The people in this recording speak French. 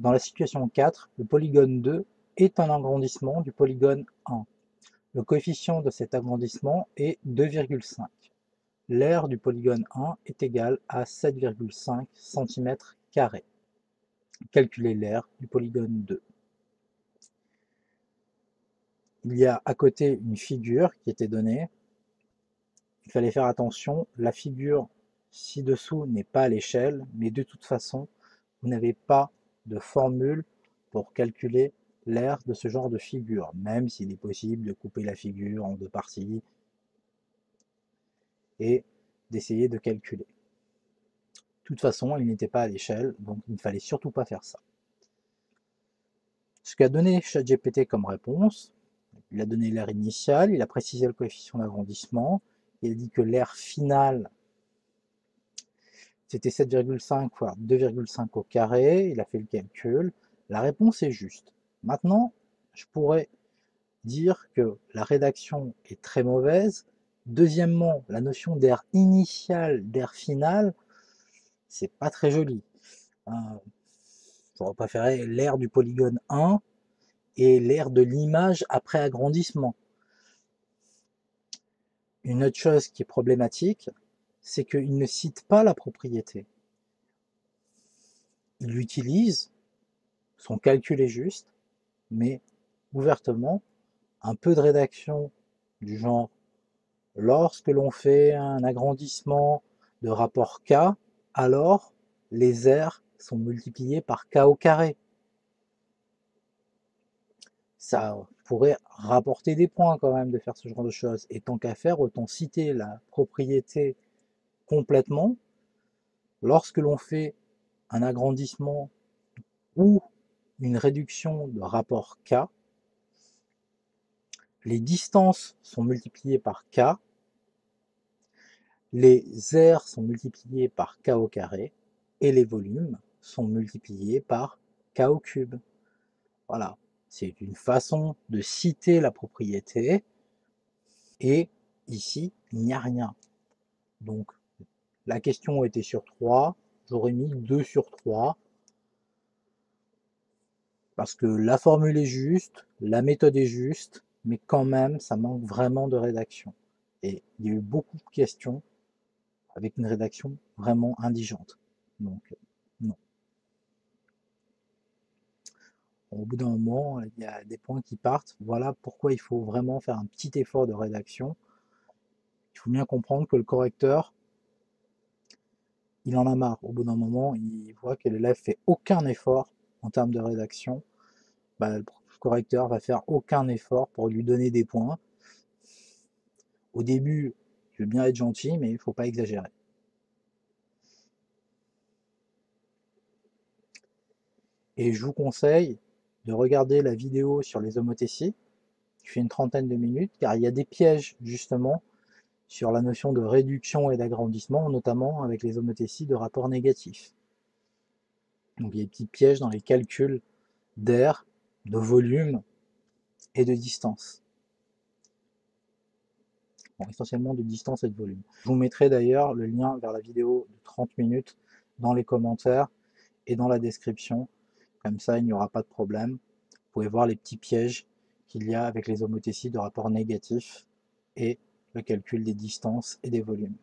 Dans la situation 4, le polygone 2 est un agrandissement du polygone 1. Le coefficient de cet agrandissement est 2,5. L'aire du polygone 1 est égale à 7,5 cm². Calculez l'aire du polygone 2. Il y a à côté une figure qui était donnée. Il fallait faire attention, la figure ci-dessous n'est pas à l'échelle, mais de toute façon, vous n'avez pas de formule pour calculer l'aire de ce genre de figure, même s'il est possible de couper la figure en deux parties et d'essayer de calculer. De toute façon, il n'était pas à l'échelle, donc il ne fallait surtout pas faire ça. Ce qu'a donné ChatGPT comme réponse, il a donné l'aire initiale, il a précisé le coefficient d'agrandissement, il a dit que l'aire finale c'était 7,5 fois 2,5 au carré, il a fait le calcul, la réponse est juste. Maintenant, je pourrais dire que la rédaction est très mauvaise. Deuxièmement, la notion d'aire initiale, d'aire finale, c'est pas très joli. J'aurais préféré l'aire du polygone 1 et l'aire de l'image après agrandissement. Une autre chose qui est problématique, c'est qu'il ne cite pas la propriété. Il utilise, son calcul est juste, mais ouvertement, un peu de rédaction du genre lorsque l'on fait un agrandissement de rapport K, alors les aires sont multipliées par K au carré. Ça pourrait rapporter des points quand même de faire ce genre de choses. Et tant qu'à faire, autant citer la propriété complètement. Lorsque l'on fait un agrandissement ou une réduction de rapport K, les distances sont multipliées par K, les aires sont multipliées par K au carré, et les volumes sont multipliés par K au cube. Voilà, c'est une façon de citer la propriété, et ici, il n'y a rien. Donc, la question était sur 3, j'aurais mis 2 sur 3, parce que la formule est juste, la méthode est juste, mais quand même, ça manque vraiment de rédaction. Et il y a eu beaucoup de questions avec une rédaction vraiment indigente. Donc, non. Au bout d'un moment, il y a des points qui partent. Voilà pourquoi il faut vraiment faire un petit effort de rédaction. Il faut bien comprendre que le correcteur, il en a marre. Au bout d'un moment, il voit que l'élève fait aucun effort en termes de rédaction. Le correcteur va faire aucun effort pour lui donner des points. Au début, je veux bien être gentil, mais il ne faut pas exagérer. Et je vous conseille de regarder la vidéo sur les homothéties, qui fait une trentaine de minutes, car il y a des pièges justement sur la notion de réduction et d'agrandissement, notamment avec les homothéties de rapport négatif. Donc il y a des petits pièges dans les calculs d'air, de volume et de distance. Bon, essentiellement de distance et de volume. Je vous mettrai d'ailleurs le lien vers la vidéo de 30 minutes dans les commentaires et dans la description. Comme ça, il n'y aura pas de problème. Vous pouvez voir les petits pièges qu'il y a avec les homothéties de rapport négatif et le calcul des distances et des volumes.